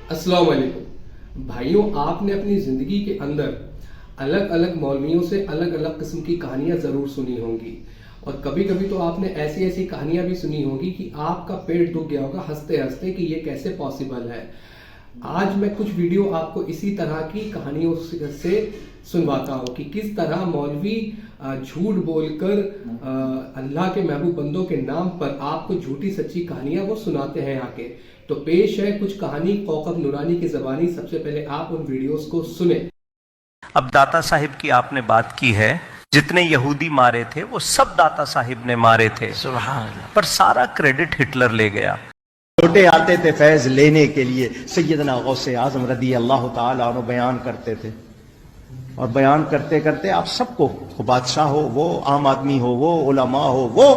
السلام علیکم بھائیوں، آپ نے اپنی زندگی کے اندر الگ الگ مولویوں سے الگ الگ قسم کی کہانیاں ضرور سنی ہوں گی، اور کبھی کبھی تو آپ نے ایسی ایسی کہانیاں بھی سنی ہوں گی کہ آپ کا پیٹ دکھ گیا ہوگا ہنستے ہنستے کہ یہ کیسے پاسبل ہے۔ آج میں کچھ ویڈیو آپ کو اسی طرح کی کہانیوں سے سنواتا ہوں کہ کس طرح مولوی جھوٹ بول کر اللہ کے محبوب بندوں کے نام پر آپ کو جھوٹی سچی کہانیاں وہ سناتے ہیں آ کے۔ تو پیش ہے کچھ کہانی کوکب نورانی کی زبانی۔ سب سے پہلے آپ ان ویڈیوز کو سنیں۔ اب داتا صاحب کی آپ نے بات کی ہے، جتنے یہودی مارے تھے وہ سب داتا صاحب نے مارے تھے، سبحان اللہ، پر سارا کریڈٹ ہٹلر لے گیا۔ چھوٹے آتے تھے فیض لینے کے لیے، سیدنا غوث اعظم رضی اللہ تعالیٰ عنہ بیان کرتے تھے، اور بیان کرتے کرتے آپ سب کو، بادشاہ ہو وہ، عام آدمی ہو وہ، علماء ہو وہ،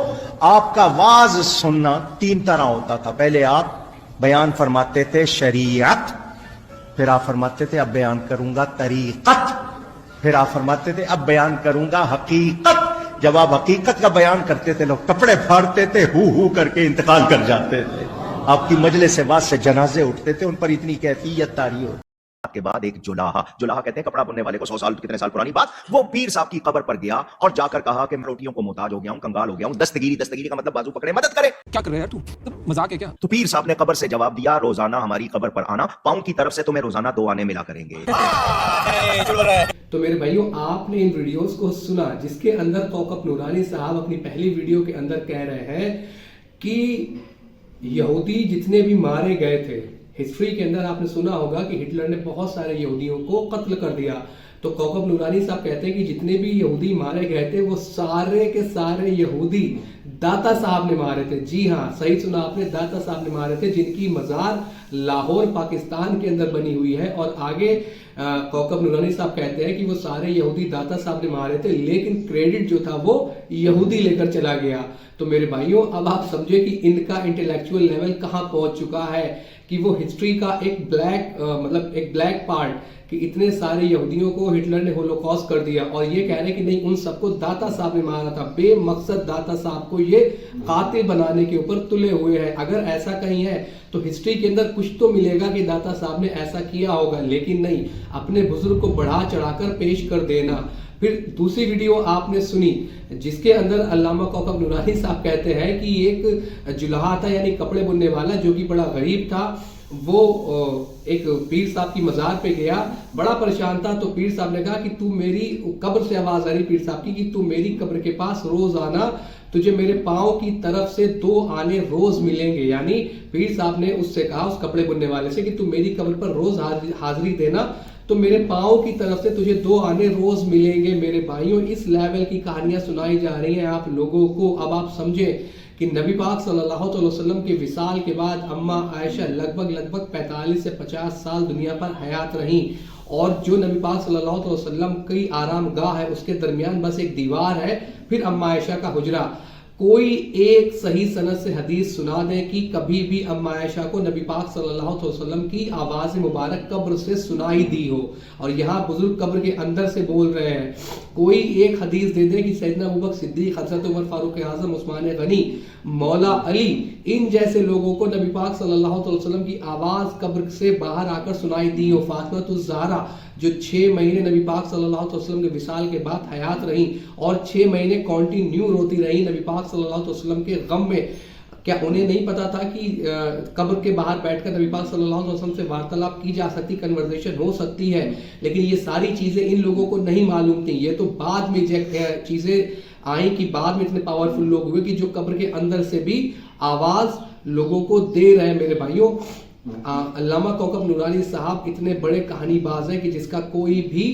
آپ کا واعظ سننا تین طرح ہوتا تھا۔ پہلے آپ بیان فرماتے تھے شریعت، پھر آپ فرماتے تھے اب بیان کروں گا طریقت، پھر آپ فرماتے تھے اب بیان کروں گا حقیقت۔ جب آپ حقیقت کا بیان کرتے تھے لوگ کپڑے پھاڑتے تھے، ہو کر کے انتقال کر جاتے تھے۔ آپ کی مجلس بعد سے جنازے اٹھتے تھے، ان پر اتنی کیفیت طاری ہو کے بعد ایک جلاحہ کہتے ہیں کپڑا بننے والے کو، 100 سال کتنے سال پرانی بات، وہ پیر صاحب کی قبر پر گیا اور جا کر کہا کہ میں روٹیوں کو محتاج ہو گیا ہوں، کنگال ہو گیا ہوں۔ دستگیری کا مطلب بازو پکڑے مدد کرے۔ کیا کر رہے ہیں تو مذاق ہے کیا؟ تو پیر صاحب نے قبر سے جواب دیا، روزانہ ہماری قبر پر آنا، پاؤں کی طرف سے تمہیں روزانہ 2 آنے ملا کریں گے۔ تو میرے بھائیوں، آپ نے ان ویڈیوز کو سنا جس کے اندر کوکب نورانی صاحب اپنی پہلی ویڈیو کے اندر کہہ رہے ہیں کہ یہودی جتنے بھی مارے گئے تھے، ہسٹری کے اندر آپ نے سنا ہوگا کہ ہٹلر نے بہت سارے یہودیوں کو قتل کر دیا۔ تو کوکب نورانی صاحب کہتے ہیں کہ جتنے بھی یہودی مارے گئے تھے وہ سارے کے سارے یہودی داتا صاحب نے مارے تھے۔ جی ہاں، صحیح سنا آپ نے، داتا صاحب نے مارے تھے، جن کی مزار لاہور پاکستان کے اندر بنی ہوئی ہے۔ اور آگے کوکب نورانی صاحب کہتے ہیں کہ وہ سارے یہودی داتا صاحب نے مارے تھے، لیکن کریڈٹ جو تھا وہ یہودی لے کر چلا گیا۔ تو میرے بھائیوں، اب آپ سمجھے کہ ان کا انٹلیکچوئل لیول کہاں پہنچ چکا ہے، کہ وہ ہسٹری کا ایک بلیک پارٹ، کہ اتنے سارے یہودیوں کو ہٹلر نے ہولوکاسٹ کر دیا، اور یہ کہہ رہے کہ نہیں، ان سب کو داتا صاحب نے مارا تھا۔ بے مقصد داتا صاحب کو یہ قاتل بنانے کے اوپر تلے ہوئے ہیں۔ اگر ایسا کہیں ہے تو ہسٹری کے اندر کچھ تو ملے گا کہ داتا صاحب نے ایسا کیا ہوگا، لیکن نہیں، اپنے بزرگ کو بڑھا چڑھا کر پیش کر دینا۔ پھر دوسری ویڈیو آپ نے سنی جس کے اندر علامہ کوکب نورانی صاحب کہتے ہیں کہ ایک جلحہ تھا، یعنی کپڑے بننے والا، جو کہ بڑا غریب تھا، وہ ایک پیر صاحب کی مزار پہ گیا، بڑا پریشان تھا۔ تو پیر صاحب نے کہا کہ تو میری قبر سے آواز آ رہی پیر صاحب کی کہ تو میری قبر کے پاس روز آنا، تجھے میرے پاؤں کی طرف سے 2 آنے روز ملیں گے۔ یعنی پیر صاحب نے اس سے کہا، اس کپڑے بننے والے سے، کہ تو میری قبر پر روز حاضری دینا، تو میرے پاؤں کی طرف سے تجھے 2 آنے روز ملیں گے۔ میرے بھائیوں، اس لیول کی کہانیاں سنائی جا رہی ہیں آپ لوگوں کو۔ اب آپ سمجھیں کہ نبی پاک صلی اللہ علیہ وسلم کے وصال کے بعد اماں عائشہ لگ بھگ 45 سے 50 سال دنیا پر حیات رہیں، اور جو نبی پاک صلی اللہ علیہ وسلم کی آرام گاہ ہے اس کے درمیان بس ایک دیوار ہے، پھر اماں عائشہ کا حجرہ۔ کوئی ایک صحیح سند سے حدیث سنا دیں کہ کبھی بھی اماں عائشہ کو نبی پاک صلی اللہ علیہ وسلم کی آواز مبارک قبر سے سنائی دی ہو، اور یہاں بزرگ قبر کے اندر سے بول رہے ہیں۔ کوئی ایک حدیث دے دیں کہ سیدنا ابوبکر صدیق، حضرت عمر فاروق اعظم، عثمان غنی، مولا علی، ان جیسے لوگوں کو نبی پاک صلی اللہ علیہ وسلم کی آواز قبر سے باہر آ کر سنائی دی ہو۔ فاطمہ الزہرا جو 6 مہینے نبی پاک صلی اللہ علیہ وسلم کے وصال کے بعد حیات رہیں، اور 6 مہینے کنٹینیو روتی رہیں نبی پاک صلی اللہ علیہ وسلم کے غم میں، کیا انہیں نہیں پتا تھا کہ قبر کے باہر بیٹھ کر نبی پاک صلی اللہ علیہ وسلم سے وارتلاب کی جا سکتی، کنورزیشن ہو سکتی ہے؟ لیکن یہ ساری چیزیں ان لوگوں کو نہیں معلوم تھیں۔ یہ تو بعد میں چیزیں آئیں کہ بعد میں اتنے پاورفل لوگ ہوئے کہ جو قبر کے اندر سے بھی آواز لوگوں کو دے رہے ہیں۔ میرے بھائیوں، علامہ کوکب نورانی صاحب اتنے بڑے کہانی باز ہیں کہ جس کا کوئی بھی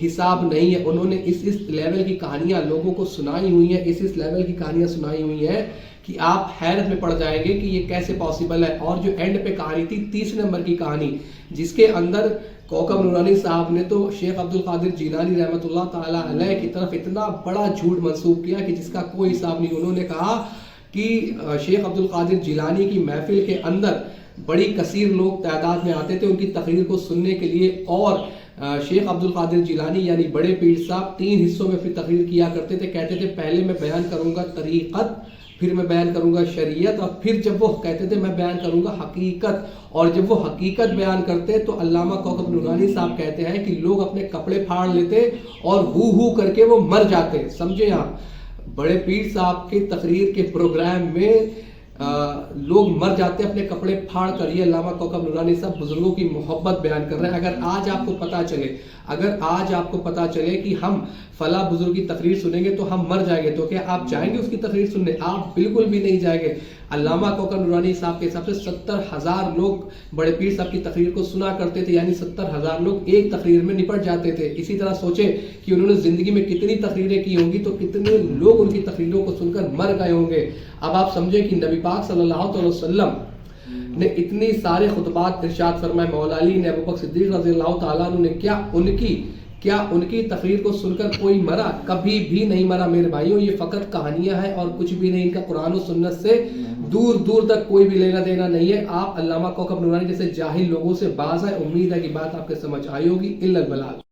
حساب نہیں ہے۔ انہوں نے اس لیول کی کہانیاں لوگوں کو سنائی ہوئی ہیں، اس لیول کی کہانیاں سنائی ہوئی ہیں کہ آپ حیرت میں پڑ جائیں گے کہ یہ کیسے پاسبل ہے۔ اور جو اینڈ پہ کہانی تھی، 30 نمبر کی کہانی، جس کے اندر کوکب نورانی صاحب نے تو شیخ عبد القادر جیلانی رحمۃ اللہ تعالی علیہ کی طرف اتنا بڑا جھوٹ منسوب کیا کہ جس کا کوئی حساب نہیں۔ انہوں نے کہا کہ شیخ عبد القادر جیلانی کی محفل کے اندر بڑی کثیر لوگ تعداد میں آتے تھے ان کی تقریر کو سننے کے لیے، اور شیخ عبد القادر جیلانی یعنی بڑے پیر صاحب 3 حصوں میں پھر تقریر کیا کرتے تھے۔ کہتے تھے پہلے میں بیان کروں گا طریقت، پھر میں بیان کروں گا شریعت، اور پھر جب وہ کہتے تھے میں بیان کروں گا حقیقت، اور جب وہ حقیقت بیان کرتے تو علامہ کوکب نورانی صاحب کہتے ہیں کہ لوگ اپنے کپڑے پھاڑ لیتے اور ہو کر کے وہ مر جاتے. سمجھے آپ، بڑے پیر صاحب کی تقریر کے پروگرام میں لوگ مر جاتے اپنے کپڑے پھاڑ کر. یہ علامہ کوکب نورانی صاحب بزرگوں کی محبت بیان کر رہے ہیں. اگر آج آپ کو پتا چلے کہ ہم فلاں بزرگ کی تقریر سنیں گے تو ہم مر جائیں گے، تو کیا آپ جائیں گے اس کی تقریر سننے؟ آپ بالکل بھی نہیں جائیں گے. علامہ کوکب نورانی صاحب کے حساب سے 70,000 لوگ بڑے پیر صاحب کی تقریر کو سنا کرتے تھے، یعنی 70,000 لوگ ایک تقریر میں نپٹ جاتے تھے. اسی طرح سوچیں کہ انہوں نے زندگی میں کتنی تقریریں کی ہوں گی، تو کتنے لوگ ان کی تقریروں کو سن کر مر گئے ہوں گے. اب آپ سمجھیں کہ نبی پاک صلی اللہ علیہ وسلم نے اتنی سارے خطبات ارشاد فرمائے، مولا علی نے، ابوبکر صدیق رضی اللہ تعالیٰ عنہ نے، کیا ان کی تقریر کو سن کر کوئی مرا؟ کبھی بھی نہیں مرا میرے بھائیوں. یہ فقط کہانیاں ہیں اور کچھ بھی نہیں. ان کا قرآن و سنت سے دور دور تک کوئی بھی لینا دینا نہیں ہے. آپ علامہ کوکب نورانی جیسے جاہل لوگوں سے باز ہیں. امید ہے کہ بات آپ کے سمجھ آئی ہوگی. الا البلاغ.